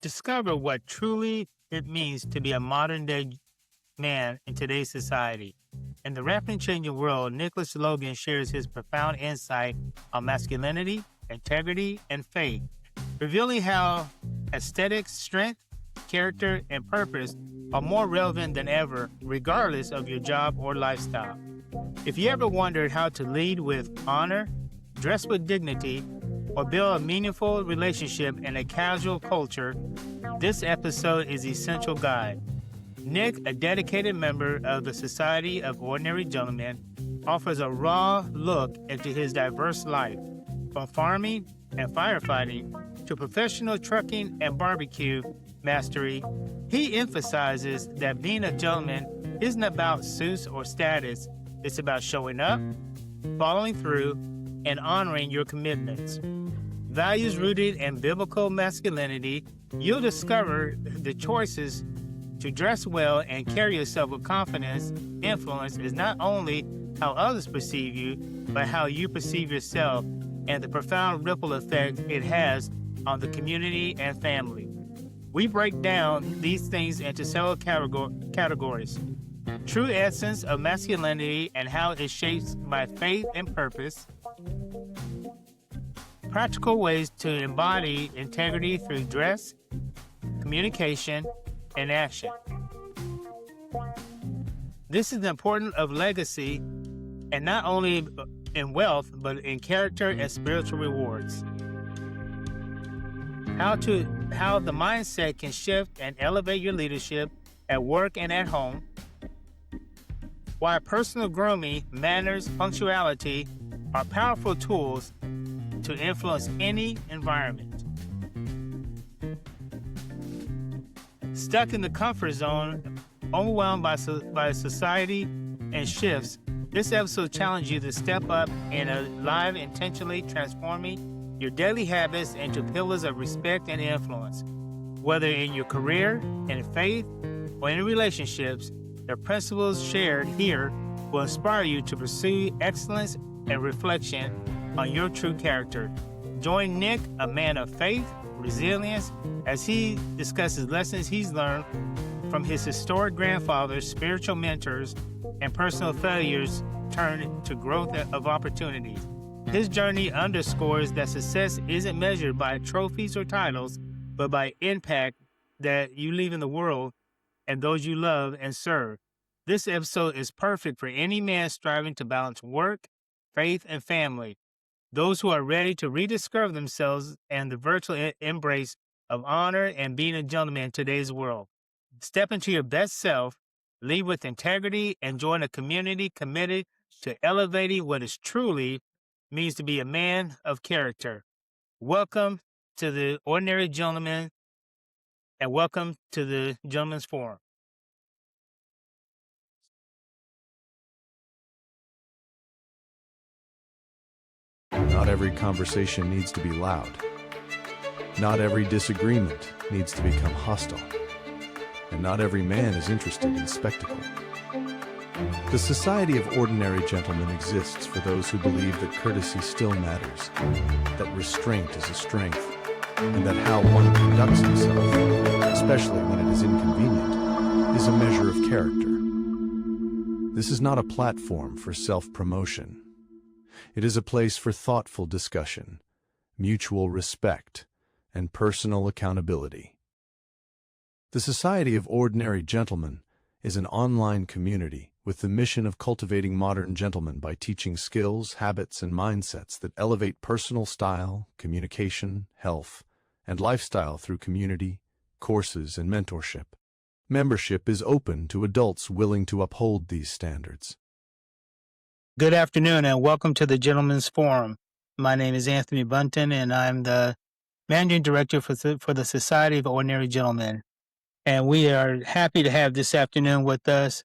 Discover what truly it means to be a modern day man in today's society. In the rapidly changing world, Logan shares his profound insight on masculinity, integrity, and faith, revealing how aesthetics, strength, character, and purpose are more relevant than ever, regardless of your job or lifestyle. If you ever wondered how to lead with honor, dress with dignity, or build a meaningful relationship in a casual culture, this episode is essential guide. Nick, a dedicated member of the Society of Ordinary Gentlemen, offers a raw look into his diverse life, from farming and firefighting to professional trucking and barbecue mastery. He emphasizes that being a gentleman isn't about suits or status. It's about showing up, following through, and honoring your commitments. Values rooted in biblical masculinity, you'll discover the choices to dress well and carry yourself with confidence. Influence is not only how others perceive you, but how you perceive yourself and the profound ripple effect it has on the community and family. We break down these things into several categories. True essence of masculinity and how it shapes by faith and purpose. Practical ways to embody integrity through dress, communication, and action. This is important of legacy, and not only in wealth, but in character and spiritual rewards. How the mindset can shift and elevate your leadership at work and at home. Why personal grooming, manners, punctuality are powerful tools to influence any environment. Stuck in the comfort zone, overwhelmed by society and shifts, this episode challenges you to step up in a live, intentionally transforming your daily habits into pillars of respect and influence. Whether in your career, in faith, or in relationships, the principles shared here will inspire you to pursue excellence and reflection on your true character. Join Nick, a man of faith, resilience, as he discusses lessons he's learned from his historic grandfathers, spiritual mentors, and personal failures turned to growth of opportunities. His journey underscores that success isn't measured by trophies or titles, but by impact that you leave in the world and those you love and serve. This episode is perfect for any man striving to balance work, faith, and family. Those who are ready to rediscover themselves and the virtual embrace of honor and being a gentleman in today's world. Step into your best self, lead with integrity, and join a community committed to elevating what it truly means to be a man of character. Welcome to the Ordinary Gentleman, and welcome to the Gentleman's Forum. Not every conversation needs to be loud. Not every disagreement needs to become hostile. And not every man is interested in spectacle. The Society of Ordinary Gentlemen exists for those who believe that courtesy still matters, that restraint is a strength, and that how one conducts himself, especially when it is inconvenient, is a measure of character. This is not a platform for self-promotion. It is a place for thoughtful discussion, mutual respect, and personal accountability. The Society of Ordinary Gentlemen is an online community with the mission of cultivating modern gentlemen by teaching skills, habits, and mindsets that elevate personal style, communication, health, and lifestyle through community, courses, and mentorship. Membership is open to adults willing to uphold these standards. Good afternoon and welcome to the Gentleman's Forum. My name is Anthony Buntyn and I'm the Managing Director for the Society of Ordinary Gentlemen. And we are happy to have this afternoon with us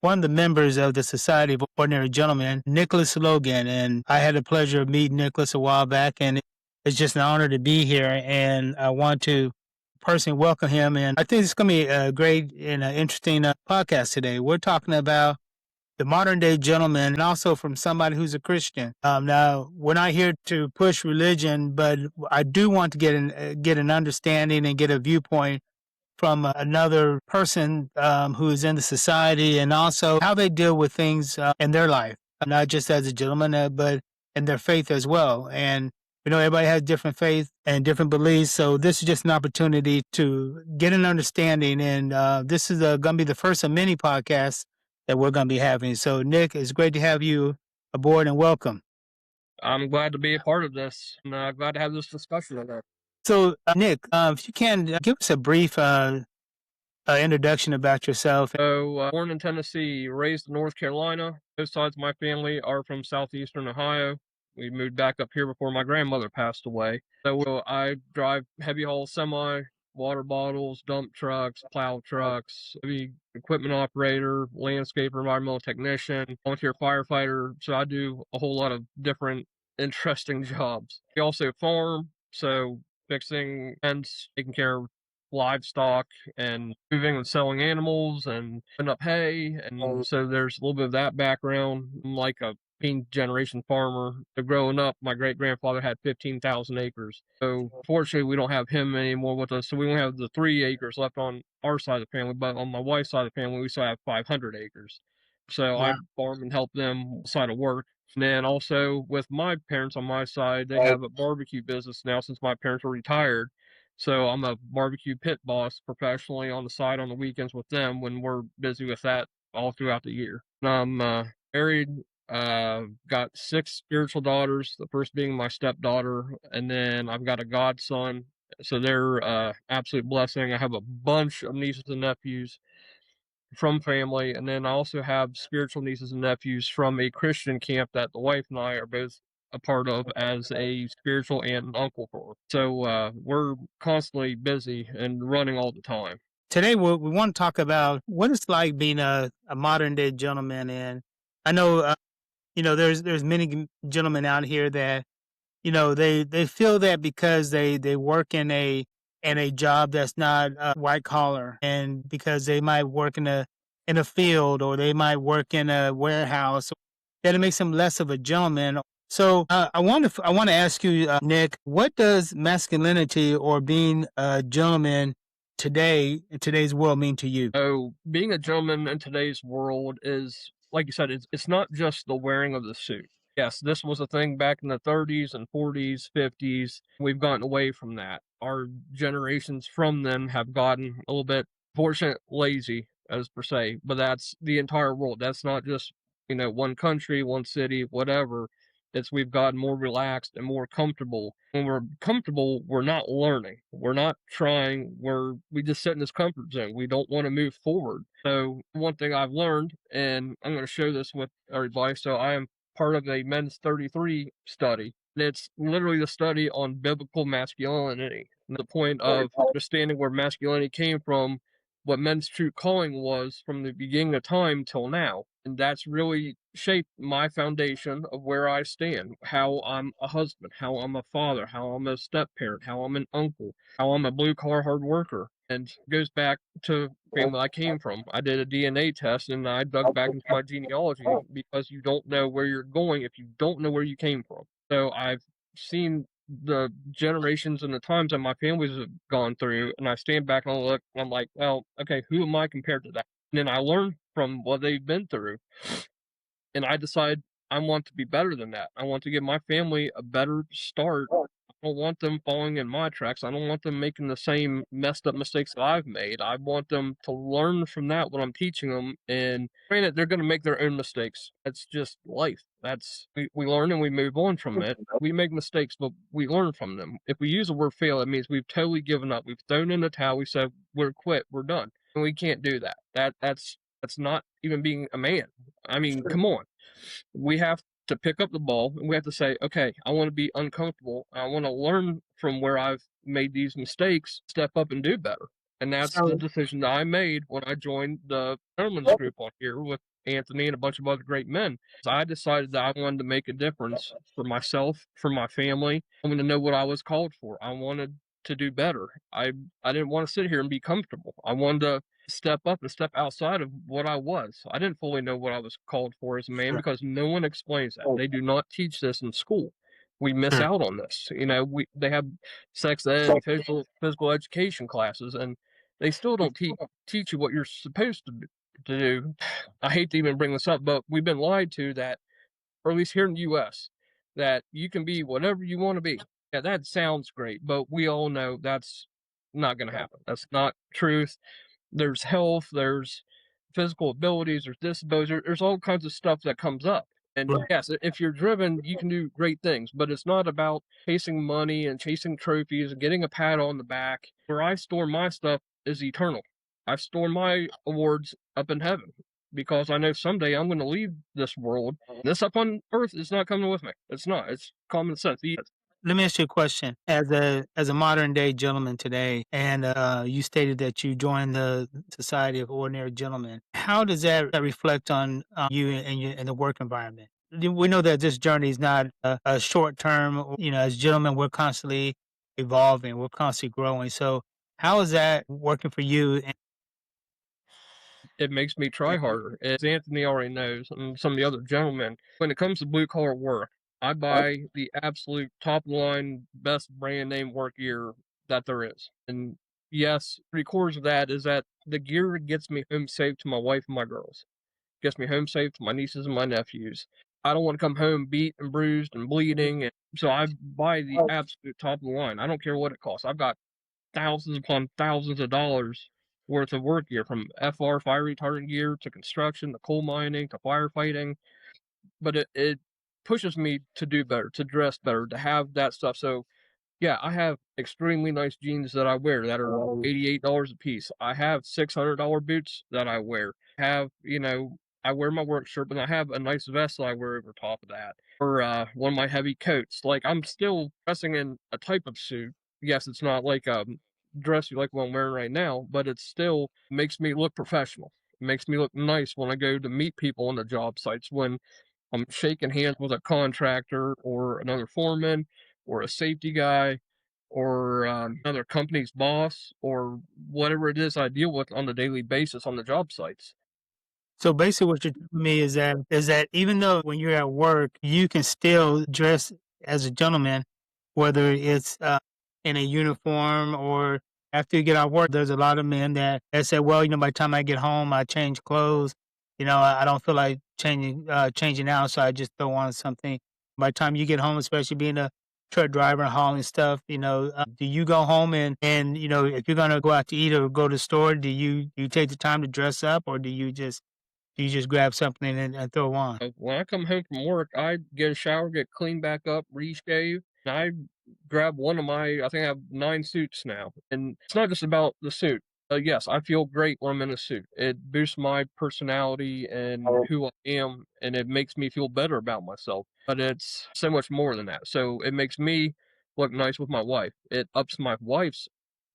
one of the members of the Society of Ordinary Gentlemen, Logan. And I had the pleasure of meeting Nickolas a while back, and it's just an honor to be here. And I want to personally welcome him. And I think it's going to be a great and interesting podcast today. We're talking about the modern day gentleman, and also from somebody who's a Christian. Now, we're not here to push religion, but I do want to get an understanding and get a viewpoint from another person who is in the society, and also how they deal with things in their life, not just as a gentleman, but in their faith as well. And everybody has different faith and different beliefs, so this is just an opportunity to get an understanding. And this is going to be the first of many podcasts that we're going to be having. So, Nick, it's great to have you aboard, and welcome. I'm glad to be a part of this, and glad to have this discussion today. So, Nick, if you can give us a brief introduction about yourself. So, born in Tennessee, raised in North Carolina. Both sides of my family are from southeastern Ohio. We moved back up here before my grandmother passed away. So, I drive heavy haul semi, water bottles, dump trucks, plow trucks, heavy equipment operator, landscaper, environmental technician, volunteer firefighter. So, I do a whole lot of different interesting jobs. We also farm, so fixing fence, taking care of livestock and moving and selling animals and putting up hay. And so there's a little bit of that background. I'm like a 15th-generation farmer. So growing up, my great grandfather had 15,000 acres. So fortunately, we don't have him anymore with us. So we only have the 3 acres left on our side of the family. But on my wife's side of the family, we still have 500 acres. So I farm and help them side of work. And then also with my parents on my side, they have a barbecue business now since my parents were retired. So I'm a barbecue pit boss professionally on the side on the weekends with them when we're busy with that all throughout the year. And I'm married, got 6 spiritual daughters, the first being my stepdaughter, and then I've got a godson. So they're absolute blessing. I have a bunch of nieces and nephews from family, and then I also have spiritual nieces and nephews from a Christian camp that the wife and I are both a part of as a spiritual aunt and uncle for. So we're constantly busy and running all the time. Today, we want to talk about what it's like being a modern day gentleman. And I know, there's many gentlemen out here that, they feel that because they work in a job that's not white collar, and because they might work in a field, or they might work in a warehouse, that it makes them less of a gentleman. So I want to ask you, Nick, what does masculinity or being a gentleman today in today's world mean to you? So being a gentleman in today's world is, like you said, it's not just the wearing of the suit. Yes, this was a thing back in the 30s and 40s, 50s. We've gotten away from that. Our generations from then have gotten a little bit, fortunate, lazy, as per se, but that's the entire world. That's not just, one country, one city, whatever. It's we've gotten more relaxed and more comfortable. When we're comfortable, we're not learning. We're not trying. We just sit in this comfort zone. We don't want to move forward. So one thing I've learned, and I'm going to show this with everybody. So I am part of a Men's 33 study. And it's literally the study on biblical masculinity. And the point of understanding where masculinity came from, what men's true calling was from the beginning of time till now. And that's really shaped my foundation of where I stand, how I'm a husband, how I'm a father, how I'm a step parent, how I'm an uncle, how I'm a blue collar hard worker. And it goes back to the family I came from. I did a DNA test and I dug back into my genealogy because you don't know where you're going if you don't know where you came from. So I've seen the generations and the times that my families have gone through, and I stand back and I look, and I'm like, well, okay, who am I compared to that? And then I learn from what they've been through, and I decide I want to be better than that. I want to give my family a better start. I don't want them falling in my tracks. I don't want them making the same messed up mistakes that I've made. I want them to learn from that what I'm teaching them. And granted, they're going to make their own mistakes. That's just life. We learn and we move on from it. We make mistakes, but we learn from them. If we use the word fail, it means we've totally given up. We've thrown in the towel. We said we're quit. We're done. And we can't do that. That's not even being a man. I mean, come on. We have to pick up the ball and we have to say, okay, I want to be uncomfortable. I want to learn from where I've made these mistakes, step up and do better. And that's the decision that I made when I joined the gentlemen's group on here with Anthony and a bunch of other great men. So I decided that I wanted to make a difference for myself, for my family. I wanted to know what I was called for. I wanted to do better. I didn't want to sit here and be comfortable. I wanted to step up and step outside of what I was. I didn't fully know what I was called for as a man Sure. because no one explains that. They do not teach this in school. We miss Sure. out on this. They have sex ed and physical education classes, and they still don't teach you what you're supposed to do. I hate to even bring this up, but we've been lied to that, or at least here in the U.S., that you can be whatever you want to be. Yeah, that sounds great, but we all know that's not going to happen. That's not truth. There's health, there's physical abilities, there's disabilities, there's all kinds of stuff that comes up. And Right. yes, if you're driven, you can do great things, but it's not about chasing money and chasing trophies and getting a pat on the back. Where I store my stuff is eternal. I store my awards up in heaven because I know someday I'm going to leave this world. This up on earth is not coming with me. It's not. It's common sense. Let me ask you a question. As a modern day gentleman today, and you stated that you joined the Society of Ordinary Gentlemen. How does that reflect on you and your in the work environment? We know that this journey is not a short term. As gentlemen, we're constantly evolving. We're constantly growing. So, how is that working for you? It makes me try harder. As Anthony already knows, and some of the other gentlemen, when it comes to blue collar work, I buy the absolute top line, best brand name work gear that there is. And yes, 3/4 of that is that the gear gets me home safe to my wife and my girls, gets me home safe to my nieces and my nephews. I don't want to come home beat and bruised and bleeding. And so I buy the absolute top of the line. I don't care what it costs. I've got thousands upon thousands of dollars worth of work gear, from FR fire retardant gear to construction to coal mining to firefighting. But it pushes me to do better, to dress better, to have that stuff. So yeah, I have extremely nice jeans that I wear that are $88 a piece. I have $600 boots that I wear. I wear my work shirt, but I have a nice vest that I wear over top of that. Or one of my heavy coats. Like, I'm still dressing in a type of suit. Yes, it's not like dress like what I'm wearing right now, but it still makes me look professional. It makes me look nice when I go to meet people on the job sites, when I'm shaking hands with a contractor or another foreman or a safety guy or another company's boss or whatever it is I deal with on a daily basis on the job sites. So basically, what you're telling me is that even though when you're at work, you can still dress as a gentleman, whether it's in a uniform or after you get out of work. There's a lot of men that say, well, by the time I get home, I change clothes. I don't feel like changing out, so I just throw on something. By the time you get home, especially being a truck driver and hauling stuff, do you go home and if you're gonna go out to eat or go to the store, do you take the time to dress up, or do you just grab something and throw on? When I come home from work, I get a shower, get cleaned back up, reshave, and I grab one of I think I have 9 suits now. And it's not just about the suit. Yes, I feel great when I'm in a suit. It boosts my personality and who I am, and it makes me feel better about myself. But it's so much more than that. So it makes me look nice with my wife. It ups my wife's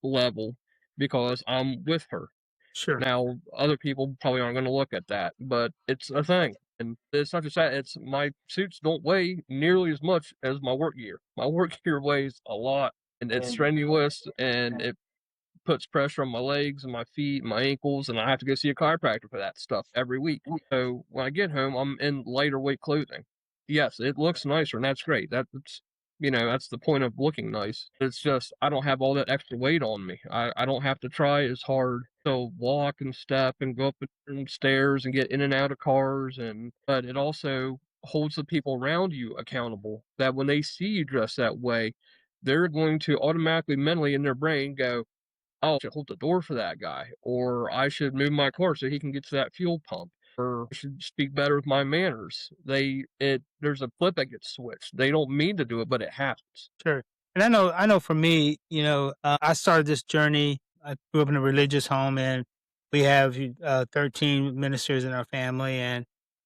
level because I'm with her. Sure. Now, other people probably aren't going to look at that, but it's a thing. And it's not just that, it's my suits don't weigh nearly as much as my work gear. My work gear weighs a lot, and it's strenuous, and it puts pressure on my legs and my feet and my ankles, and I have to go see a chiropractor for that stuff every week. So when I get home, I'm in lighter weight clothing. Yes, it looks nicer, and that's great. That's the point of looking nice. It's just I don't have all that extra weight on me. I don't have to try as hard to walk and step and go up and stairs and get in and out of cars, but it also holds the people around you accountable, that when they see you dress that way, they're going to automatically mentally in their brain go, oh, I should hold the door for that guy, or I should move my car so he can get to that fuel pump, or I should speak better with my manners. There's a flip that gets switched. They don't mean to do it, but it happens. Sure. And I know for me, I started this journey. I grew up in a religious home, and we have 13 ministers in our family. And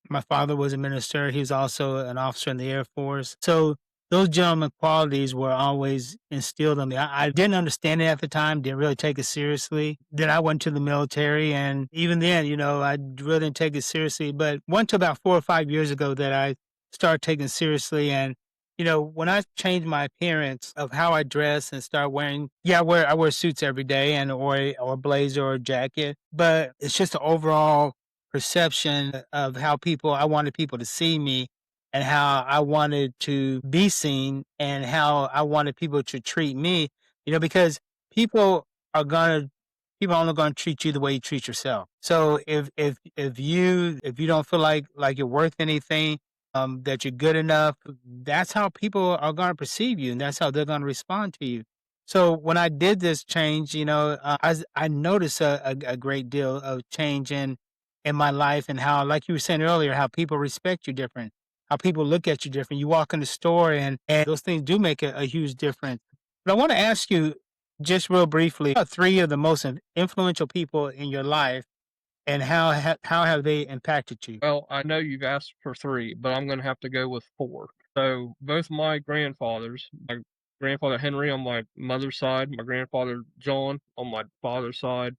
my father was a minister. He was also an officer in the Air Force. So those gentleman qualities were always instilled in me. I didn't understand it at the time, didn't really take it seriously. Then I went to the military, and even then, I really didn't take it seriously. But went to about 4 or 5 years ago that I started taking it seriously. And When I changed my appearance of how I dress and start wearing, yeah, I wear suits every day and or a blazer or a jacket, but it's just the overall perception of how I wanted people to see me and how I wanted to be seen and how I wanted people to treat me, because people are gonna people are only gonna treat you the way you treat yourself. So if you don't feel like you're worth anything, that you're good enough, that's how people are going to perceive you and that's how they're going to respond to you. So when I did this change, I noticed a great deal of change in my life and how, like you were saying earlier, how people respect you different, how people look at you different. You walk in the store and those things do make a huge difference. But I want to ask you just real briefly about three of the most influential people in your life and how have they impacted you? Well, I know you've asked for 3, but I'm gonna have to go with 4. So, both my grandfathers, my grandfather Henry on my mother's side, my grandfather John on my father's side,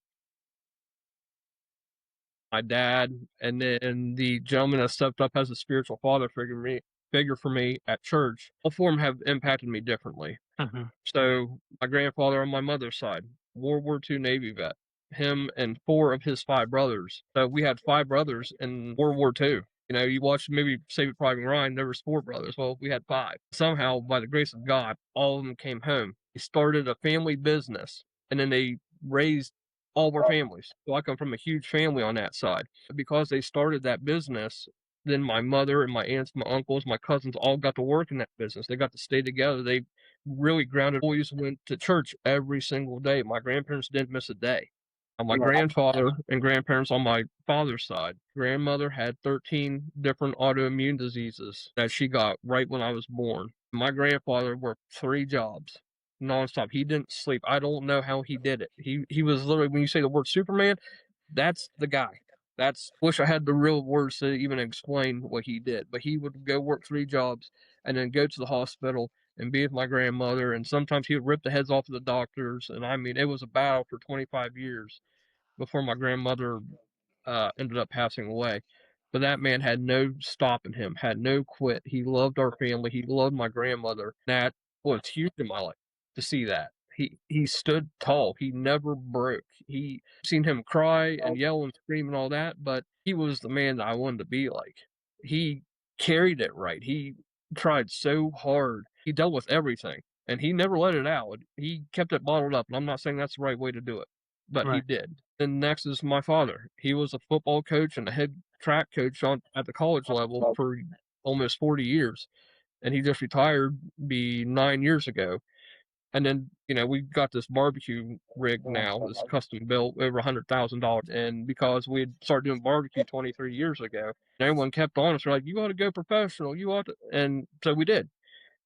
my dad, and then the gentleman that stepped up as a spiritual father figure for me at church, all 4 of 'em have impacted me differently. Mhm. So, my grandfather on my mother's side, World War II Navy vet. Him and 4 of his 5 brothers. So we had 5 brothers in World War II. You watch the movie Saving Private Ryan, there was 4 brothers. Well, we had 5. Somehow, by the grace of God, all of them came home. They started a family business, and then they raised all of our families. So I come from a huge family on that side. Because they started that business, then my mother and my aunts, my uncles, my cousins all got to work in that business. They got to stay together. They really grounded. Boys went to church every single day. My grandparents didn't miss a day. On my grandfather and grandparents on my father's side, grandmother had 13 different autoimmune diseases that she got right when I was born. My grandfather worked 3 jobs nonstop. He didn't sleep. I don't know how he did it. He was literally, when you say the word Superman, that's the guy. That's, wish I had the real words to even explain what he did. But he would go work 3 jobs and then go to the hospital and be with my grandmother. And sometimes he would rip the heads off of the doctors. And I mean, it was a battle for 25 years before my grandmother ended up passing away. But that man had no stopping him, had no quit. He loved our family. He loved my grandmother. That was huge in my life to see that. He stood tall. He never broke. He seen him cry and yell and scream and all that, but he was the man that I wanted to be like. He carried it right. He tried so hard. He dealt with everything and he never let it out. He kept it bottled up. And I'm not saying that's the right way to do it, but he Right. did. Then next is my father. He was a football coach and a head track coach at the college level for almost 40 years, and he just retired be 9 years ago. And then we've got this barbecue rig now, this custom built over $100,000, and because we had started doing barbecue 23 years ago, everyone kept on us. They're like, "You ought to go professional. You ought to," and so we did.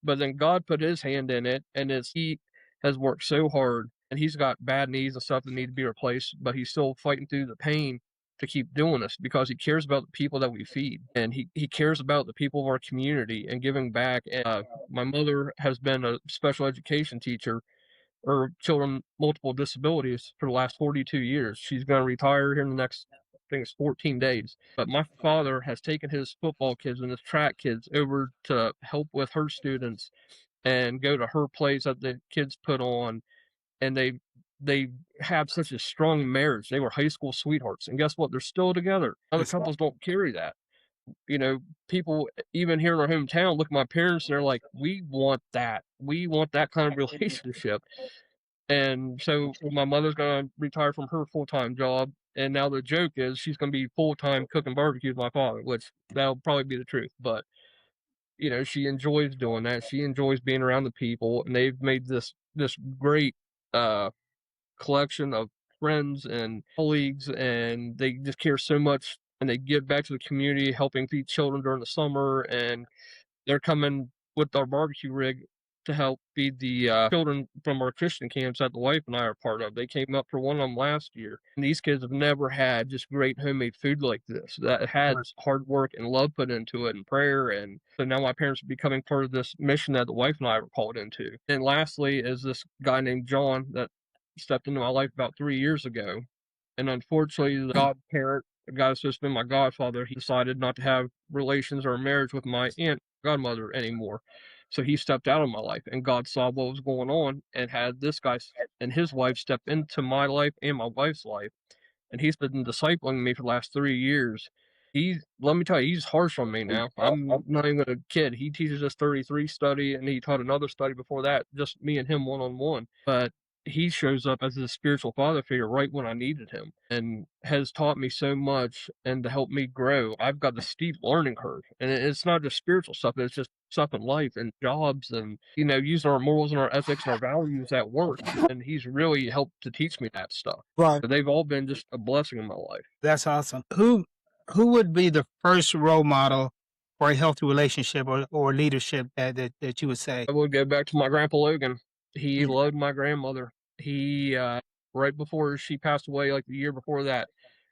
But then God put his hand in it, and he has worked so hard, and he's got bad knees and stuff that need to be replaced, but he's still fighting through the pain to keep doing this because he cares about the people that we feed, and he cares about the people of our community and giving back. And my mother has been a special education teacher or children multiple disabilities for the last 42 years. She's going to retire here in the next, I think it's 14 days. But my father has taken his football kids and his track kids over to help with her students and go to her plays that the kids put on. And they have such a strong marriage. They were high school sweethearts. And guess what? They're still together. Other couples don't carry that. You know, people even here in our hometown look at my parents and they're like, we want that. We want that kind of relationship. And so my mother's gonna retire from her full-time job, and now the joke is she's gonna be full-time cooking barbecue with my father, which that'll probably be the truth. But she enjoys doing that. She enjoys being around the people, and they've made this great uh collection of friends and colleagues, and they just care so much, and they give back to the community, helping feed children during the summer, and they're coming with our barbecue rig to help feed the children from our Christian camps that the wife and I are part of. They came up for one of them last year. And these kids have never had just great homemade food like this that has hard work and love put into it and prayer. And so now my parents are becoming part of this mission that the wife and I were called into. And lastly is this guy named John that stepped into my life about 3 years ago. And unfortunately, the godparent, the guy that's supposed to be my godfather, he decided not to have relations or marriage with my aunt godmother anymore. So he stepped out of my life, and God saw what was going on and had this guy and his wife step into my life and my wife's life, and he's been discipling me for the last 3 years. Let me tell you, he's harsh on me now. I'm not even a kid. He teaches us 33 study, and he taught another study before that, just me and him one on one. But he shows up as a spiritual father figure right when I needed him, and has taught me so much and to help me grow. I've got the steep learning curve, and it's not just spiritual stuff, it's just stuff in life and jobs and, using our morals and our ethics and our values at work. And he's really helped to teach me that stuff. Right. So they've all been just a blessing in my life. That's awesome. Who would be the first role model for a healthy relationship or leadership that you would say? I would go back to my grandpa Logan. He Mhm. loved my grandmother. He right before she passed away, like the year before that,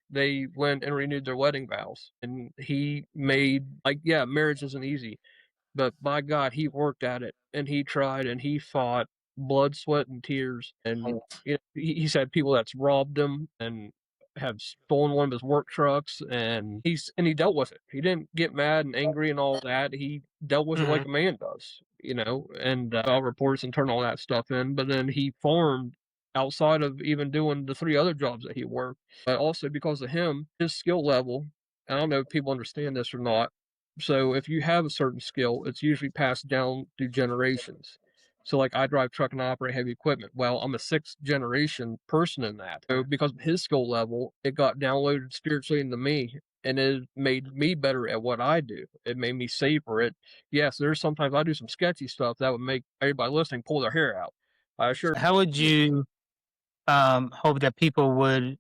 they went and renewed their wedding vows. And he made, like, yeah, marriage isn't easy, but by God, he worked at it and he tried and he fought blood, sweat, and tears. And he's had people that's robbed him and have stolen one of his work trucks, and he dealt with it. He didn't get mad and angry and all that. He dealt with it like a man does, and filed reports and turned all that stuff in. But then he farmed outside of even doing the 3 other jobs that he worked. But also because of him, his skill level. I don't know if people understand this or not. So if you have a certain skill, it's usually passed down through generations. So like I drive truck and I operate heavy equipment. Well, I'm a 6th generation person in that. So because of his skill level, it got downloaded spiritually into me, and it made me better at what I do. It made me safer. Yes, there's sometimes I do some sketchy stuff that would make everybody listening pull their hair out. I assure. How would you hope that people would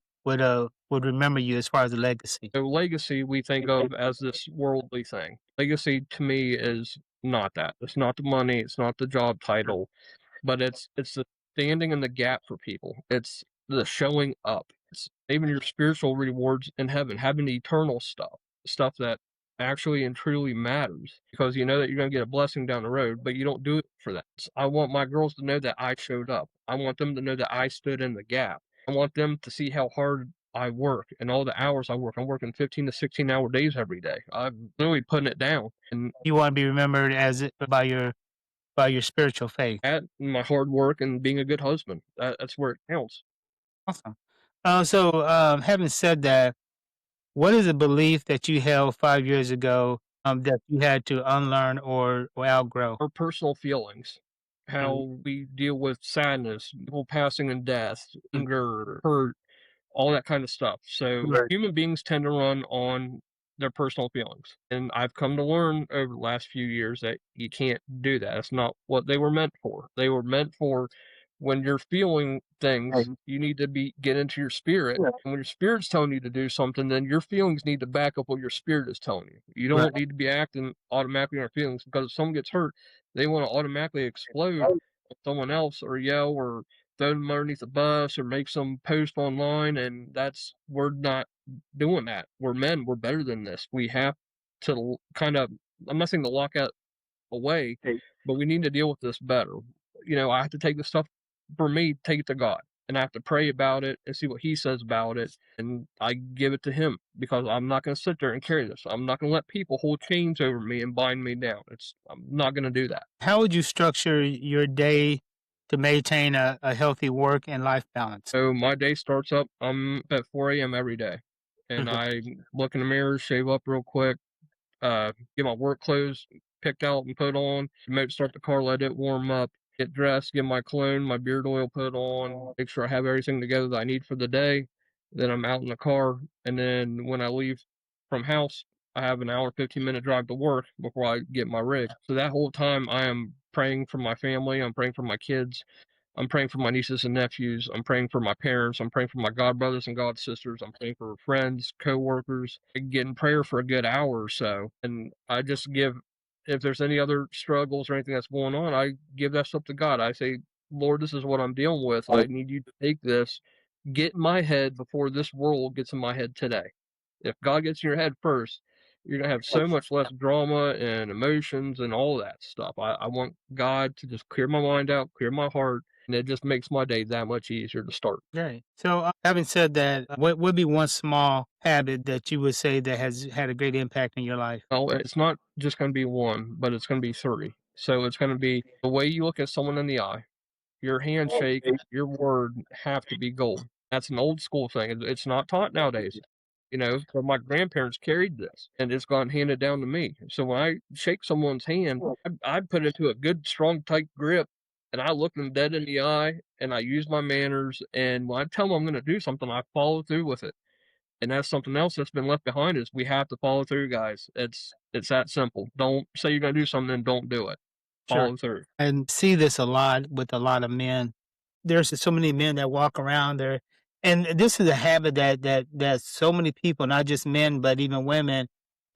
remember you as far as a legacy? So legacy we think of as this worldly thing. Legacy to me is not that. It's not the money, it's not the job title, but it's the standing in the gap for people. It's the showing up. It's even your spiritual rewards in heaven, having the eternal stuff that actually and truly matters, because you know that you're going to get a blessing down the road, but you don't do it for that. I want my girls to know that I showed up. I want them to know that I stood in the gap. I want them to see how hard I work and all the hours I work. I'm working 15 to 16-hour days every day. I'm literally putting it down. And You want to be remembered by your spiritual faith. that, my hard work, and being a good husband, that's where it counts. Awesome. Having said that, what is a belief that you held 5 years ago that you had to unlearn or outgrow? Our personal feelings, how we deal with sadness, people passing and death, anger, hurt, all that kind of stuff. So Right. human beings tend to run on their personal feelings. And I've come to learn over the last few years that you can't do that. That's not what they were meant for. They were meant for when you're feeling things, you need to get into your spirit. Yeah. And when your spirit's telling you to do something, then your feelings need to back up what your spirit is telling you. You don't Right. need to be acting automatically on your feelings, because if someone gets hurt, they want to automatically explode on someone else or yell or throw them underneath the bus or make some post online, and we're not doing that. We're men. We're better than this. We have to kind of. I'm not saying to lock out away, but we need to deal with this better. I have to take this stuff for me, take it to God, and I have to pray about it and see what He says about it, and I give it to Him, because I'm not going to sit there and carry this. I'm not going to let people hold chains over me and bind me down. I'm not going to do that. How would you structure your day to maintain a healthy work and life balance? So my day starts up. I'm at 4 a.m. every day, and I look in the mirror, shave up real quick, get my work clothes picked out and put on, start the car, let it warm up, get dressed, get my cologne, my beard oil put on, make sure I have everything together that I need for the day. Then I'm out in the car, and then when I leave from house, I have an hour, 15-minute drive to work before I get my rig. So that whole time I am praying for my family, I'm praying for my kids, I'm praying for my nieces and nephews. I'm praying for my parents. I'm praying for my god brothers and god sisters. I'm praying for friends, coworkers. I get in prayer for a good hour or so. And I just if there's any other struggles or anything that's going on, I give that stuff to God. I say, Lord, this is what I'm dealing with. I need you to take this, get in my head before this world gets in my head today. If God gets in your head first, you're going to have so much less drama and emotions and all that stuff. I want God to just clear my mind out, clear my heart, and it just makes my day that much easier to start. Right. So, having said that, what would be one small habit that you would say that has had a great impact in your life? Well, it's not just going to be one, but it's going to be 3. So it's going to be the way you look at someone in the eye, your handshake, your word have to be gold. That's an old school thing. It's not taught nowadays. So my grandparents carried this, and it's gotten handed down to me. So when I shake someone's hand, I put it into a good, strong, tight grip, and I look them dead in the eye, and I use my manners. And when I tell them I'm going to do something, I follow through with it. And that's something else that's been left behind is we have to follow through, guys. It's that simple. Don't say you're going to do something and don't do it. Sure. Follow through. And see this a lot with a lot of men. There's so many men that walk around there, and this is a habit that so many people, not just men but even women,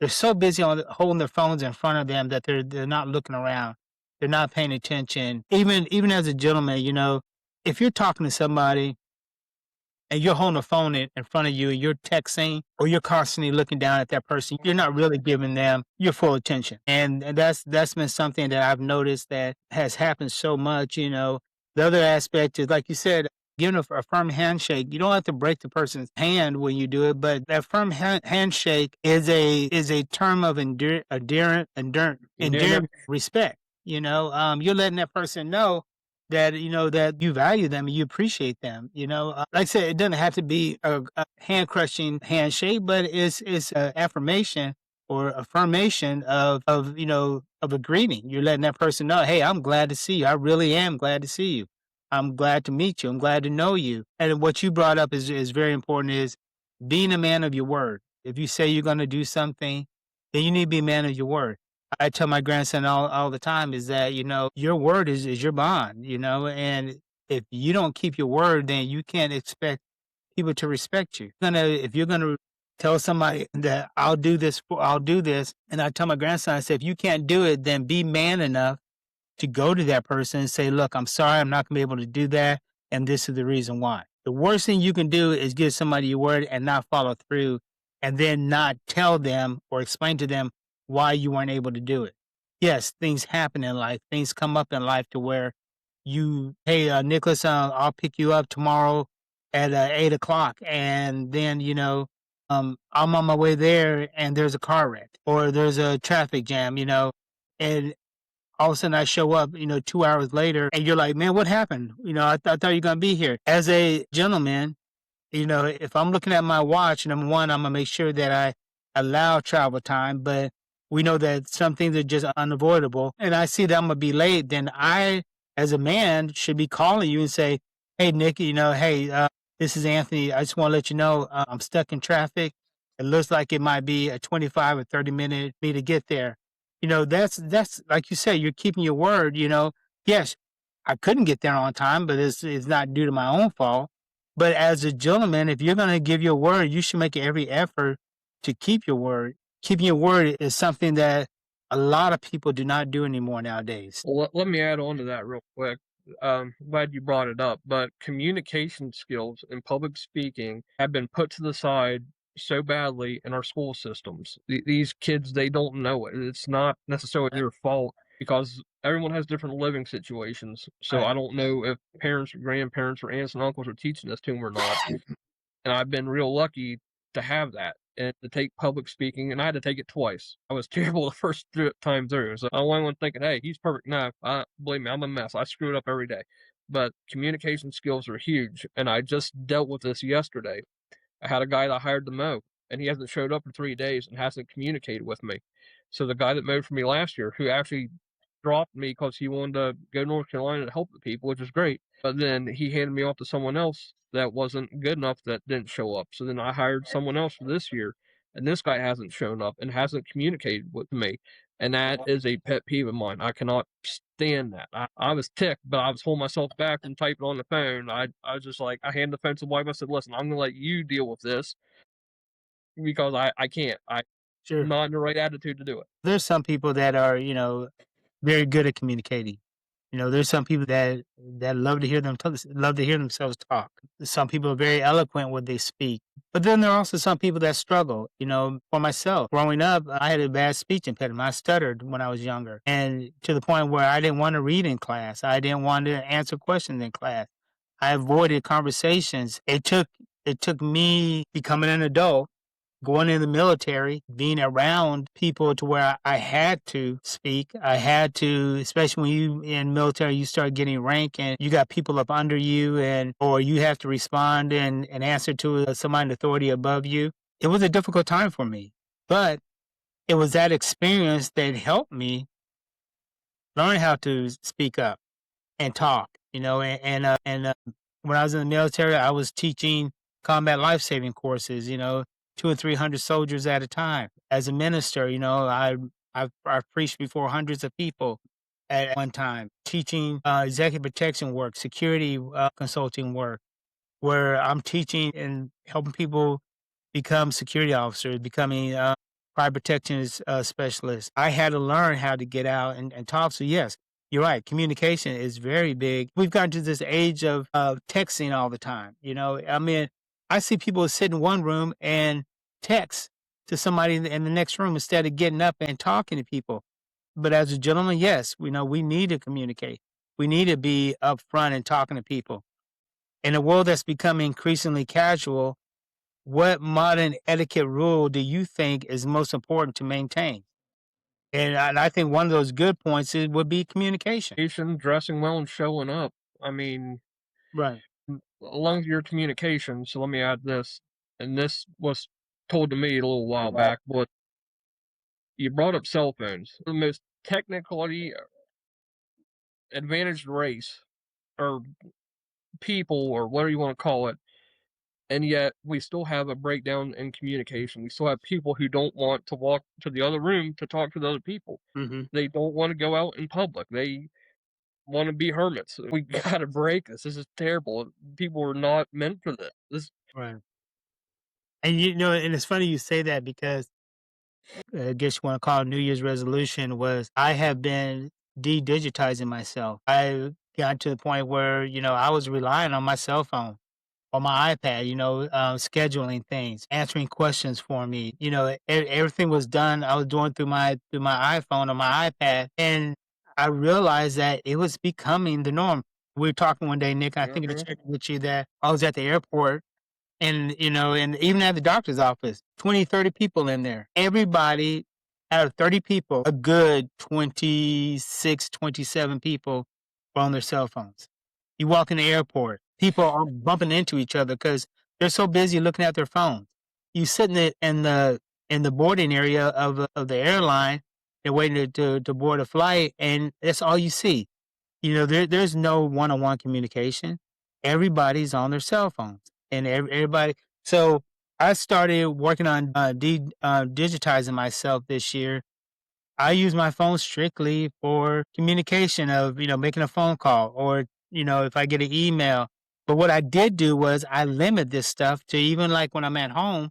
they're so busy on holding their phones in front of them that they're not looking around. They're not paying attention. Even as a gentleman, if you're talking to somebody and you're holding a phone in front of you and you're texting or you're constantly looking down at that person, you're not really giving them your full attention. And that's been something that I've noticed that has happened so much. The other aspect is, like you said, giving a firm handshake. You don't have to break the person's hand when you do it, but that firm handshake is a term of endearing respect. You're letting that person know that that you value them and you appreciate them. Like I said, it doesn't have to be a hand crushing handshake, but it's an affirmation or affirmation of a greeting. You're letting that person know, hey, I'm glad to see you. I really am glad to see you. I'm glad to meet you. I'm glad to know you. And what you brought up is very important, is being a man of your word. If you say you're going to do something, then you need to be a man of your word. I tell my grandson all the time is that, your word is your bond, and if you don't keep your word, then you can't expect people to respect you. If you're gonna tell somebody that I'll do this, and I tell my grandson, I say, if you can't do it, then be man enough to go to that person and say, look, I'm sorry, I'm not gonna be able to do that, and this is the reason why. The worst thing you can do is give somebody your word and not follow through, and then not tell them or explain to them why you weren't able to do it. Yes, things happen in life. Things come up in life to where hey, Nickolas, I'll pick you up tomorrow at 8 o'clock. And then, I'm on my way there and there's a car wreck or there's a traffic jam, and all of a sudden I show up, 2 hours later and you're like, man, what happened? I thought you were going to be here. As a gentleman, if I'm looking at my watch, number one, I'm going to make sure that I allow travel time, but we know that some things are just unavoidable. And I see that I'm going to be late, then I, as a man, should be calling you and say, hey, Nick, hey, this is Anthony. I just want to let you know I'm stuck in traffic. It looks like it might be a 25 or 30-minute me to get there. That's like you say, you're keeping your word. Yes, I couldn't get there on time, but it's not due to my own fault. But as a gentleman, if you're going to give your word, you should make every effort to keep your word. Keeping your word is something that a lot of people do not do anymore nowadays. Well, let me add on to that real quick. Glad you brought it up, but communication skills and public speaking have been put to the side so badly in our school systems. These kids, they don't know it. It's not necessarily their fault because everyone has different living situations. So Right. I don't know if parents or grandparents or aunts and uncles are teaching this to them or not. And I've been real lucky to have that and to take public speaking, and I had to take it twice. I was terrible the first time through, so I don't want anyone thinking, hey, he's perfect. No, believe me, I'm a mess. I screw it up every day. But communication skills are huge, and I just dealt with this yesterday. I had a guy that I hired to mow, and he hasn't showed up for 3 days and hasn't communicated with me. So the guy that mowed for me last year, who actually dropped me because he wanted to go to North Carolina to help the people, which is great. But then he handed me off to someone else that wasn't good enough that didn't show up. So then I hired someone else for this year, and this guy hasn't shown up and hasn't communicated with me. And that is a pet peeve of mine. I cannot stand that. I was ticked, but I was holding myself back from typing on the phone. I was just like, I handed the phone to the wife. I said, listen, I'm going to let you deal with this because I can't. I'm Sure. not in the right attitude to do it. There's some people that are, very good at communicating. There's some people that love to hear themselves talk. Some people are very eloquent when they speak. But then there are also some people that struggle. For myself, growing up, I had a bad speech impediment. I stuttered when I was younger, and to the point where I didn't want to read in class. I didn't want to answer questions in class. I avoided conversations. It took me becoming an adult going in the military, being around people to where I had to speak. I had to, especially when you in military, you start getting rank and you got people up under you or you have to respond and answer to somebody in authority above you. It was a difficult time for me, but it was that experience that helped me learn how to speak up and talk, when I was in the military, I was teaching combat life-saving courses, 200 and 300 soldiers at a time. As a minister, I've preached before hundreds of people at one time, teaching executive protection work, security consulting work, where I'm teaching and helping people become security officers, becoming fire protection specialists. I had to learn how to get out and talk. So yes, you're right. Communication is very big. We've gotten to this age of texting all the time. I mean, I see people sit in one room and text to somebody in the next room instead of getting up and talking to people. But as a gentleman, yes, we know we need to communicate. We need to be upfront and talking to people. In a world that's becoming increasingly casual, what modern etiquette rule do you think is most important to maintain? And I think one of those good points would be communication. Communication, dressing well, and showing up. I mean, Right. along with your communication, so let me add this, and this was told to me a little while back, but you brought up cell phones. The most technically advantaged race, or people, or whatever you want to call it, and yet we still have a breakdown in communication. We still have people who don't want to walk to the other room to talk to the other people. Mhm. They don't want to go out in public. They want to be hermits. We gotta break this. This is terrible. People are not meant for this. This Right. And it's funny you say that because I guess you want to call it New Year's resolution was I have been de-digitizing myself. I got to the point where, I was relying on my cell phone, on my iPad, scheduling things, answering questions for me. Everything was done. I was doing through my iPhone or my iPad, and I realized that it was becoming the norm. We were talking one day, Nick. I think I Mhm. checked with you that I was at the airport, and even at the doctor's office, 20, 30 people in there. Everybody out of 30 people, a good 26, 27 people were on their cell phones. You walk in the airport, people are bumping into each other because they're so busy looking at their phones. You sit in the boarding area of the airline, they're waiting to board a flight, and that's all you see. There's no one-on-one communication. Everybody's on their cell phones, and everybody. So I started working on digitizing myself this year. I use my phone strictly for communication of, making a phone call or, if I get an email. But what I did do was I limit this stuff to even like when I'm at home,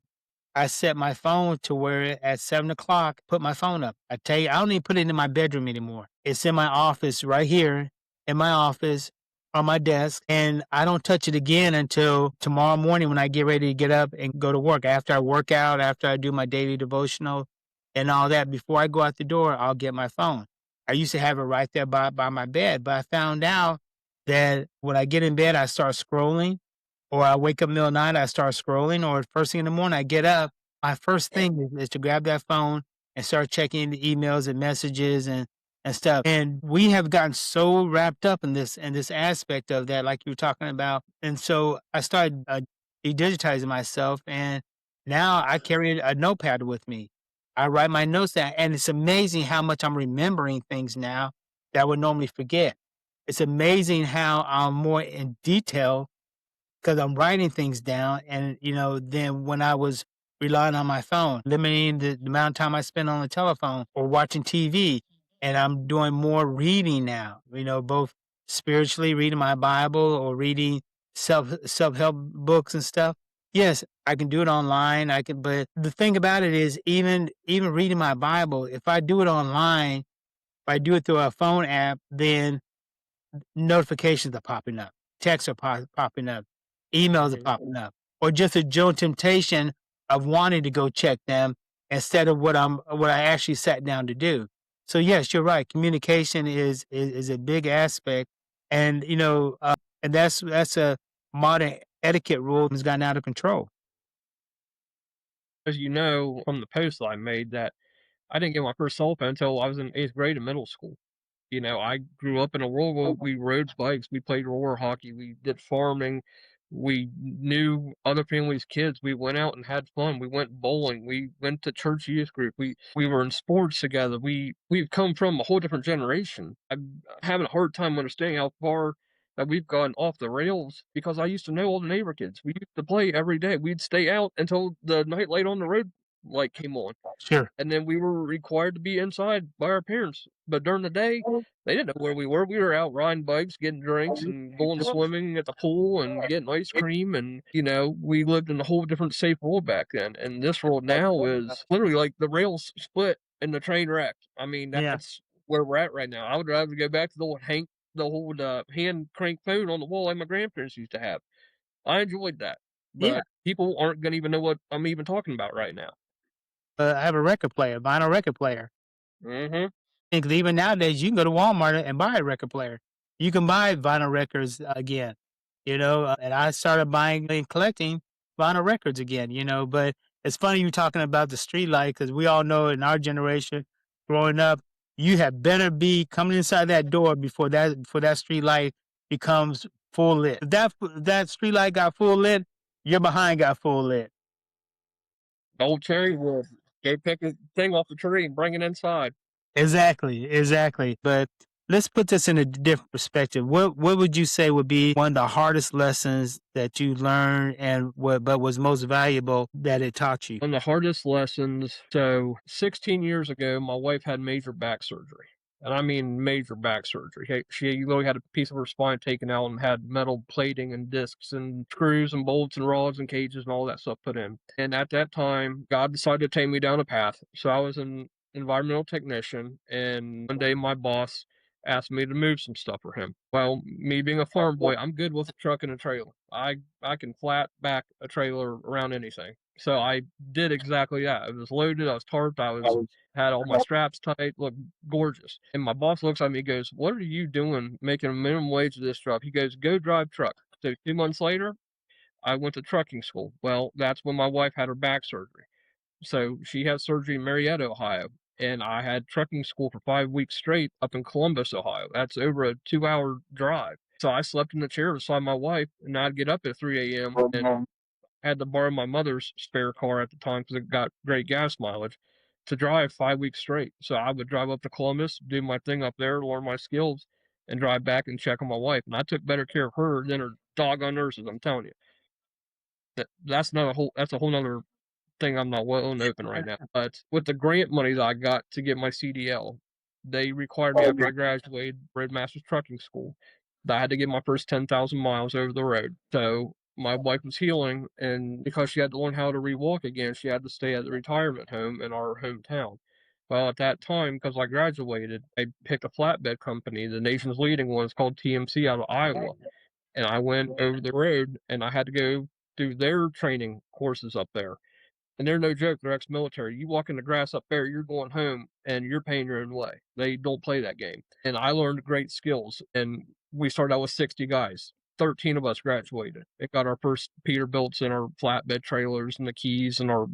I set my phone to where at 7 o'clock, put my phone up. I tell you, I don't even put it in my bedroom anymore. It's in my office right here in my office on my desk. And I don't touch it again until tomorrow morning when I get ready to get up and go to work. After I work out, after I do my daily devotional and all that, before I go out the door, I'll get my phone. I used to have it right there by my bed, but I found out that when I get in bed, I start scrolling or I wake up middle of the night, I start scrolling, or first thing in the morning, I get up. My first thing is to grab that phone and start checking the emails and messages and stuff. And we have gotten so wrapped up in this aspect of that, like you were talking about. And so I started digitizing myself, and now I carry a notepad with me. I write my notes down, and it's amazing how much I'm remembering things now that I would normally forget. It's amazing how I'm more in detail because I'm writing things down. And, then when I was relying on my phone, limiting the amount of time I spend on the telephone or watching TV, and I'm doing more reading now, both spiritually reading my Bible or reading self-help books and stuff. Yes, I can do it online. But the thing about it is even reading my Bible, if I do it online, if I do it through a phone app, then notifications are popping up, texts are popping up, emails are Mhm. popping up, or just a general temptation of wanting to go check them instead of what I actually sat down to do. So yes, you're right. Communication is a big aspect, and and that's a modern etiquette rule that's gotten out of control. As you know from the post that I made, that I didn't get my first cell phone until I was in 8th grade in middle school. I grew up in a world where we rode bikes, we played roller hockey, we did farming, we knew other families' kids, we went out and had fun, we went bowling, we went to church youth group, we were in sports together. We've come from a whole different generation. I'm having a hard time understanding how far that we've gone off the rails because I used to know all the neighbor kids. We used to play every day. We'd stay out until the night light on the road light came on, Sure. and then we were required to be inside by our parents. But during the day, they didn't know where we were. We were out riding bikes, getting drinks, and going swimming at the pool and getting ice cream. And, we lived in a whole different safe world back then. And this world now is literally like the rails split and the train wrecked. I mean, Yeah. that's where we're at right now. I would rather go back to the old hand crank phone on the wall like my grandparents used to have. I enjoyed that. Yeah. But people aren't going to even know what I'm even talking about right now. I have a record player, vinyl record player. Hmm. Because even nowadays, you can go to Walmart and buy a record player. You can buy vinyl records again, and I started buying and collecting vinyl records again, but it's funny you talking about the street light because we all know in our generation growing up, you had better be coming inside that door before that street light becomes full lit. If that street light got full lit, your behind got full lit. Old cherry wood. Go pick a thing off the tree and bring it inside. Exactly. But let's put this in a different perspective. What would you say would be one of the hardest lessons that you learned and but was most valuable that it taught you? One of the hardest lessons. So 16 years ago, my wife had major back surgery. And I mean major back surgery. She literally had a piece of her spine taken out and had metal plating and discs and screws and bolts and rods and cages and all that stuff put in. And at that time, God decided to take me down a path. So I was an environmental technician, and one day my boss asked me to move some stuff for him. Well, me being a farm boy, I'm good with a truck and a trailer. I can flat back a trailer around anything. So I did exactly that. I was loaded, I was tarped, had all my straps tight, looked gorgeous. And my boss looks at me and goes, "What are you doing making a minimum wage of this job?" He goes, "Go drive truck." So 2 months later, I went to trucking school. Well, that's when my wife had her back surgery. So she had surgery in Marietta, Ohio. And I had trucking school for 5 weeks straight up in Columbus, Ohio. That's over a 2-hour drive. So I slept in the chair beside my wife, and I'd get up at 3 a.m. and had to borrow my mother's spare car at the time because it got great gas mileage to drive 5 weeks straight. So I would drive up to Columbus, do my thing up there, learn my skills, and drive back and check on my wife. And I took better care of her than her doggone nurses. I'm telling you. That's a whole nother thing I'm not willing to open right now. But with the grant money that I got to get my CDL, they required me after I graduated Roadmasters Trucking School that I had to get my first 10,000 miles over the road. So my wife was healing, and because she had to learn how to rewalk again, she had to stay at the retirement home in our hometown. Well, at that time, because I graduated, I picked a flatbed company. The nation's leading one is called TMC out of Iowa. And I went over the road and I had to go do their training courses up there. And they're no joke, they're ex-military. You walk in the grass up there, you're going home and you're paying your own way. They don't play that game. And I learned great skills. And we started out with 60 guys. 13 of us graduated. It got our first Peterbilts and our flatbed trailers and the keys and our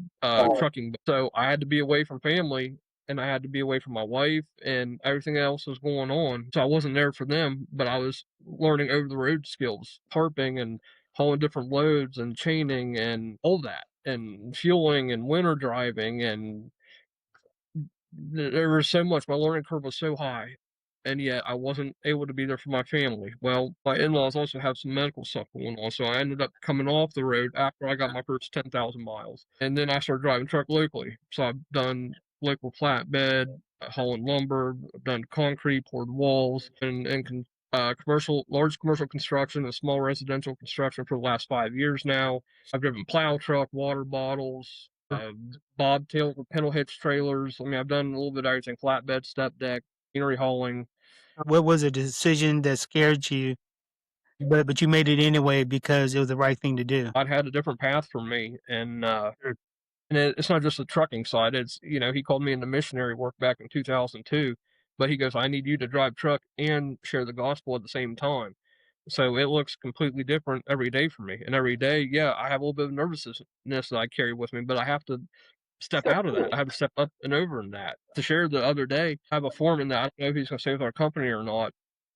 trucking. So I had to be away from family, and I had to be away from my wife, and everything else was going on. So I wasn't there for them, but I was learning over the road skills, tarping and hauling different loads and chaining and all that, and fueling and winter driving. And there was so much. My learning curve was so high, and yet I wasn't able to be there for my family. Well, my in-laws also have some medical stuff going on, so I ended up coming off the road after I got my first 10,000 miles. And then I started driving truck locally. So I've done local flatbed, hauling lumber, I've done concrete, poured walls, and large commercial construction and small residential construction for the last 5 years now. I've driven plow truck, water bottles, bobtail or pedal hitch trailers. I mean, I've done a little bit of everything: flatbed, step deck, machinery hauling. What was a decision that scared you, but you made it anyway because it was the right thing to do? I'd had a different path for me, and Sure. it's not just the trucking side. It's he called me into missionary work back in 2002, but he goes, "I need you to drive truck and share the gospel at the same time." So it looks completely different every day for me. And every day, yeah, I have a little bit of nervousness that I carry with me, but I have to step out of that. I have to step up and over in that. To share the other day, I have a foreman that I don't know if he's going to stay with our company or not,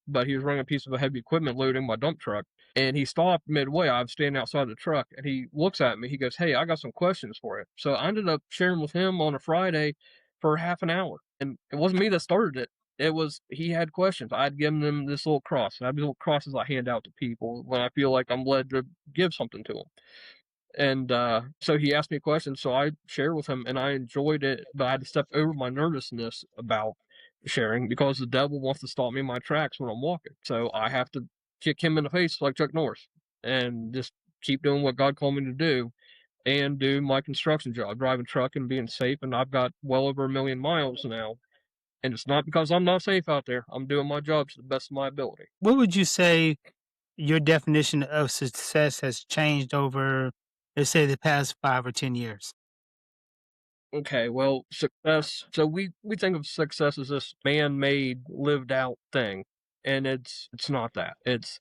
but he was running a piece of heavy equipment loading my dump truck. And he stopped midway. I was standing outside the truck and he looks at me. He goes, "Hey, I got some questions for you." So I ended up sharing with him on a Friday for half an hour. And it wasn't me that started it. It was he had questions. I'd given him this little cross. I have these little crosses I hand out to people when I feel like I'm led to give something to them. And so he asked me questions, so I shared with him, and I enjoyed it. But I had to step over my nervousness about sharing because the devil wants to stop me in my tracks when I'm walking. So I have to kick him in the face like Chuck Norris and just keep doing what God called me to do and do my construction job, driving truck and being safe. And I've got well over 1,000,000 miles now. And it's not because I'm not safe out there. I'm doing my job to the best of my ability. What would you say your definition of success has changed over, let's say, the past 5 or 10 years? Okay, well, success. So we think of success as this man-made, lived out thing, and it's not that. It's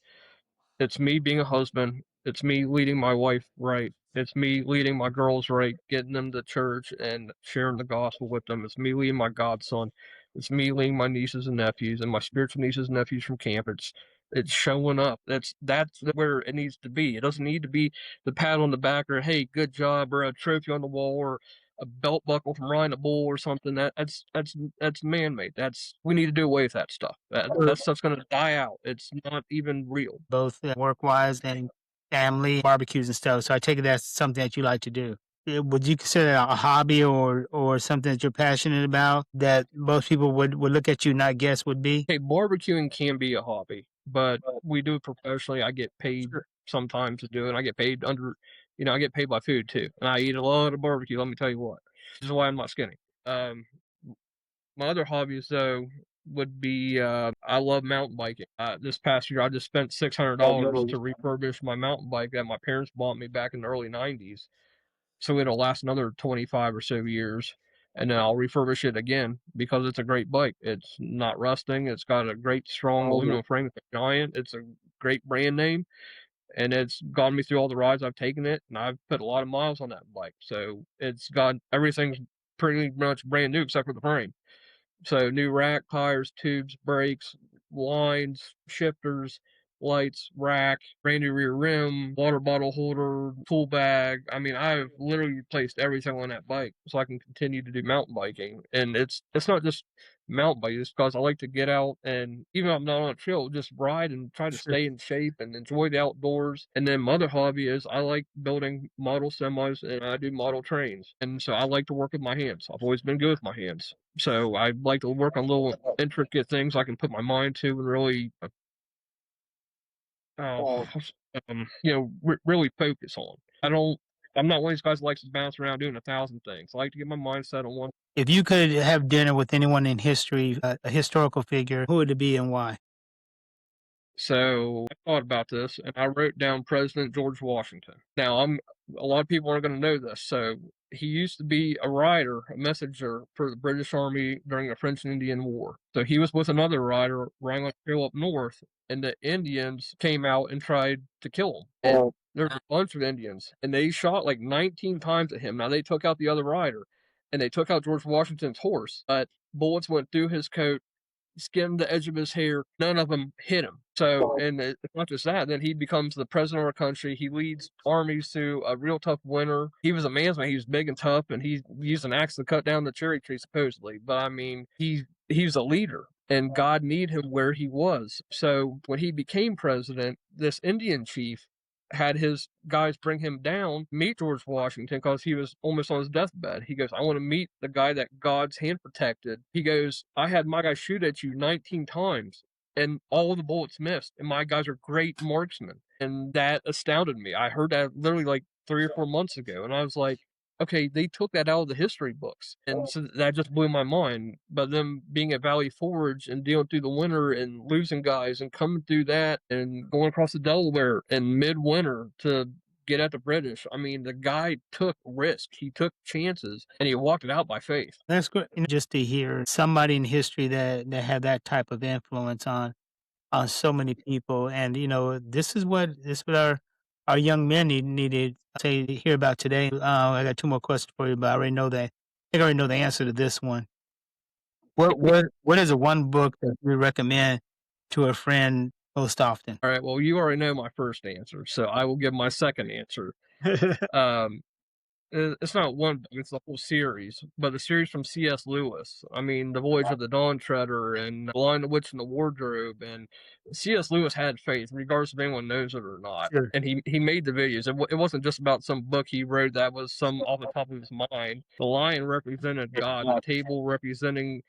me being a husband. It's me leading my wife right. It's me leading my girls right, getting them to church and sharing the gospel with them. It's me leading my godson. It's me leading my nieces and nephews and my spiritual nieces and nephews from camp. It's showing up. That's where it needs to be. It doesn't need to be the pat on the back or hey, good job or a trophy on the wall or a belt buckle from riding a bull or something. That's man made. We need to do away with that stuff. That stuff's gonna die out. It's not even real. Both work wise and family barbecues and stuff. So I take it that's something that you like to do. Would you consider that a hobby or something that you're passionate about that most people would look at you and not guess would be? Hey, barbecuing can be a hobby, but we do it professionally. I get paid Sure. sometimes to do it. And I get paid I get paid by food too. And I eat a lot of barbecue. Let me tell you what. This is why I'm not skinny. Um, my other hobbies though would be I love mountain biking. This past year I just spent $600 to refurbish my mountain bike that my parents bought me back in the early '90s. So it'll last another 25 or so years. And then I'll refurbish it again because it's a great bike. It's not rusting. It's got a great, strong aluminum frame. It's a giant. It's a great brand name. And it's gotten me through all the rides I've taken it. And I've put a lot of miles on that bike. So it's got everything's pretty much brand new except for the frame. So new rack, tires, tubes, brakes, lines, shifters, lights, rack, brand new rear rim, water bottle holder, tool bag. I mean, I've literally replaced everything on that bike so I can continue to do mountain biking. And it's not just mountain biking, it's because I like to get out and even if I'm not on a trail, just ride and try to Sure. stay in shape and enjoy the outdoors. And then my other hobby is I like building model semis and I do model trains. And so I like to work with my hands. I've always been good with my hands. So I like to work on little intricate things I can put my mind to and really, uh, really focus on. I'm not one of these guys that likes to bounce around doing 1,000 things. I like to get my mind set on one. If you could have dinner with anyone in history, a historical figure, who would it be and why? So I thought about this and I wrote down President George Washington. Now a lot of people aren't going to know this. So he used to be a rider, a messenger for the British Army during the French and Indian War. So he was with another rider riding on a trail up north, and the Indians came out and tried to kill him. And there's a bunch of Indians, and they shot like 19 times at him. Now they took out the other rider, and they took out George Washington's horse, but bullets went through his coat, skimmed the edge of his hair. None of them hit him. So, and it's not just that. Then he becomes the president of our country. He leads armies through a real tough winter. He was a man's man. He was big and tough, and he used an axe to cut down the cherry tree, supposedly. But I mean, he's a leader, and God needed him where he was. So when he became president, this Indian chief had his guys bring him down, meet George Washington because he was almost on his deathbed. He goes, "I want to meet the guy that God's hand protected." He goes, "I had my guy shoot at you 19 times and all the bullets missed. And my guys are great marksmen." And that astounded me. I heard that literally like 3 or 4 months ago. And I was like, okay, they took that out of the history books. And so that just blew my mind. But them being at Valley Forge and dealing through the winter and losing guys and coming through that and going across the Delaware in midwinter to get at the British. I mean, the guy took risk. He took chances and he walked it out by faith. That's good. Just to hear somebody in history that had that type of influence on on so many people. And this is what our young men needed to hear about today. I got two more questions for you, but I already know that. I think I already know the answer to this one. What is the one book that you recommend to a friend most often? All right, well, you already know my first answer, so I will give my second answer. Um, it's not one book, it's the whole series, but the series from C.S. Lewis. I mean, The Voyage of the Dawn Treader and The Lion, the Witch, and the Wardrobe. And C.S. Lewis had faith, regardless if anyone knows it or not. Sure. And he made the videos. It wasn't just about some book he wrote that was some off the top of his mind. The lion represented God, the table representing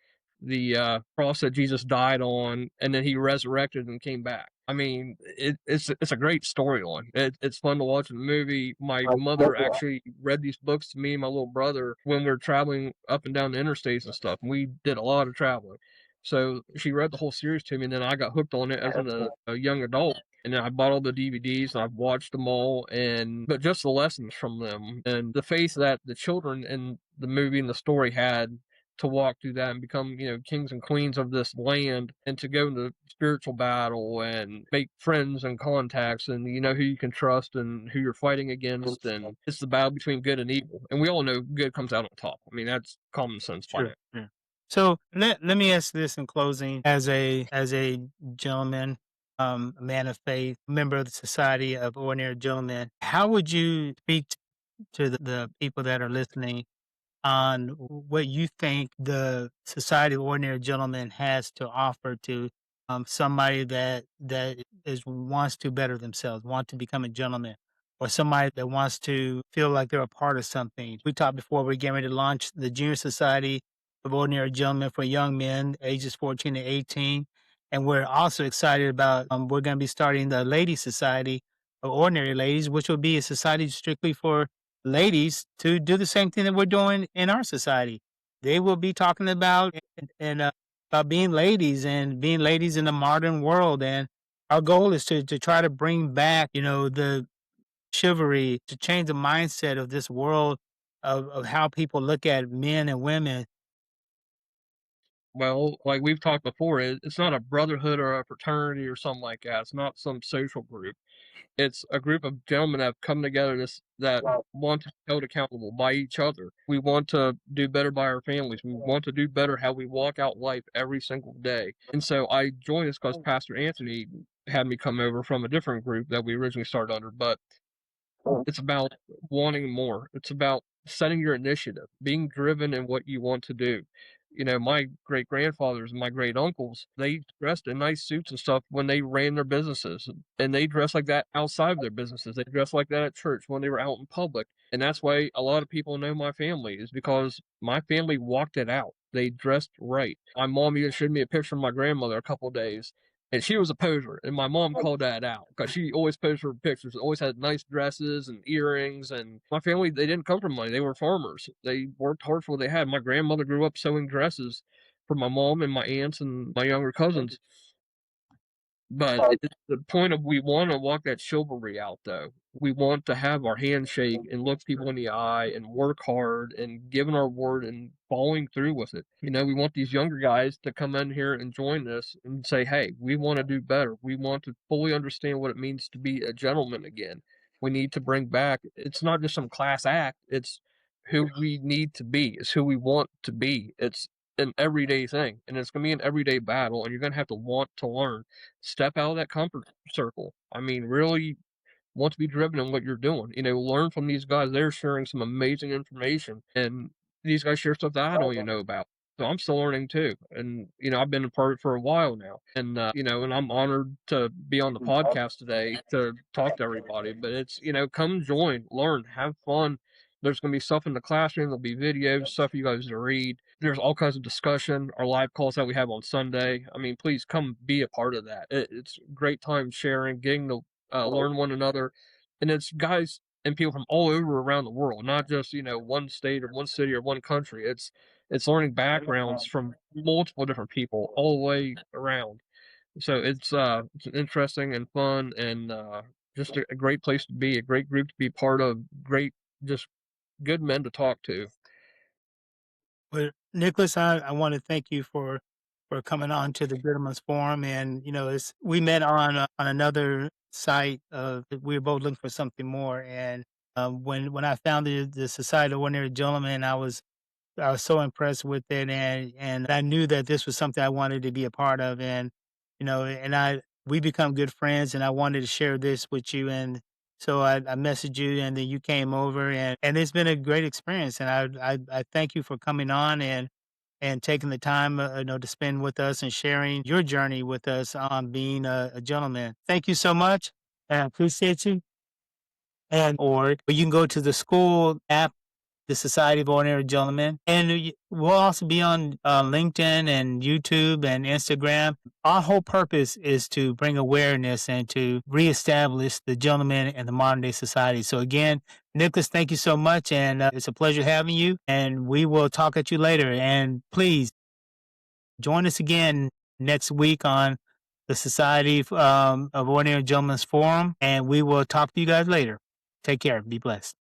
the cross that Jesus died on, and then he resurrected and came back. I mean, it's a great storyline. It's fun to watch in the movie. My mother actually read these books to me and my little brother when we were traveling up and down the interstates and stuff. And we did a lot of traveling, so she read the whole series to me, and then I got hooked on it as a young adult. And then I bought all the DVDs and I've watched them all, but just the lessons from them and the faith that the children in the movie and the story had to walk through that and become, kings and queens of this land, and to go into spiritual battle and make friends and contacts, and you know who you can trust and who you're fighting against, and it's the battle between good and evil. And we all know good comes out on top. I mean, that's common sense by now. Sure. So let me ask this in closing, as a gentleman, a man of faith, member of the Society of Ordinary Gentlemen, how would you speak to the people that are listening on what you think the Society of Ordinary Gentlemen has to offer to somebody that is wants to better themselves, want to become a gentleman, or somebody that wants to feel like they're a part of something. We talked before we're getting ready to launch the Junior Society of Ordinary Gentlemen for young men ages 14 to 18. And we're also excited about we're going to be starting the Ladies Society of Ordinary Ladies, which will be a society strictly for ladies to do the same thing that we're doing in our society. They will be talking about being ladies and being ladies in the modern world. And our goal is to try to bring back, the chivalry, to change the mindset of this world of how people look at men and women. Well, like we've talked before, it's not a brotherhood or a fraternity or something like that. It's not some social group. It's a group of gentlemen that have come together that want to be held accountable by each other. We want to do better by our families. We want to do better how we walk out life every single day. And so I joined this because Pastor Anthony had me come over from a different group that we originally started under. But it's about wanting more. It's about setting your initiative, being driven in what you want to do. My great grandfathers and my great uncles, they dressed in nice suits and stuff when they ran their businesses. And they dressed like that outside of their businesses. They dressed like that at church when they were out in public. And that's why a lot of people know my family, is because my family walked it out. They dressed right. My mom even showed me a picture of my grandmother a couple of days, and she was a poser, and my mom called that out because she always posed for pictures, always had nice dresses and earrings. And my family, they didn't come from money. They were farmers. They worked hard for what they had. My grandmother grew up sewing dresses for my mom and my aunts and my younger cousins. But it's the point of, we want to walk that chivalry out, though. We want to have our handshake and look people in the eye and work hard and giving our word and following through with it. We want these younger guys to come in here and join this and say, hey, we want to do better. We want to fully understand what it means to be a gentleman again. We need to bring back, it's not just some class act, it's who we need to be, it's who we want to be. It's an everyday thing, and it's going to be an everyday battle, and you're going to have to want to learn. Step out of that comfort circle. I mean, really want to be driven in what you're doing. Learn from these guys. They're sharing some amazing information, and these guys share stuff that I don't even know about. So I'm still learning too. And, I've been a part of it for a while now. And, and I'm honored to be on the podcast today to talk to everybody. But it's, come join, learn, have fun. There's going to be stuff in the classroom. There'll be videos, stuff you guys to read. There's all kinds of discussion, our live calls that we have on Sunday. I mean, please come be a part of that. It's a great time sharing, getting to learn one another. And it's guys and people from all over around the world, not just, one state or one city or one country. It's learning backgrounds from multiple different people all the way around. So it's interesting and fun, and just a great place to be, a great group to be part of, great, just good men to talk to. But Nicholas, I want to thank you for for coming on to the Gentleman's Forum. And, we met on another site. We were both looking for something more. And when I founded the Society of Ordinary Gentlemen, I was so impressed with it, and I knew that this was something I wanted to be a part of, and we become good friends, and I wanted to share this with you, and so I messaged you, and then you came over, and it's been a great experience, and I thank you for coming on and taking the time to spend with us and sharing your journey with us on being a gentleman. Thank you so much. I appreciate you. And or you can go to the school app, the Society of Ordinary Gentlemen. And we'll also be on LinkedIn and YouTube and Instagram. Our whole purpose is to bring awareness and to reestablish the gentleman in the modern day society. So again, Nickolas, thank you so much. And it's a pleasure having you. And we will talk at you later. And please join us again next week on the Society of Ordinary Gentlemen's Forum. And we will talk to you guys later. Take care. Be blessed.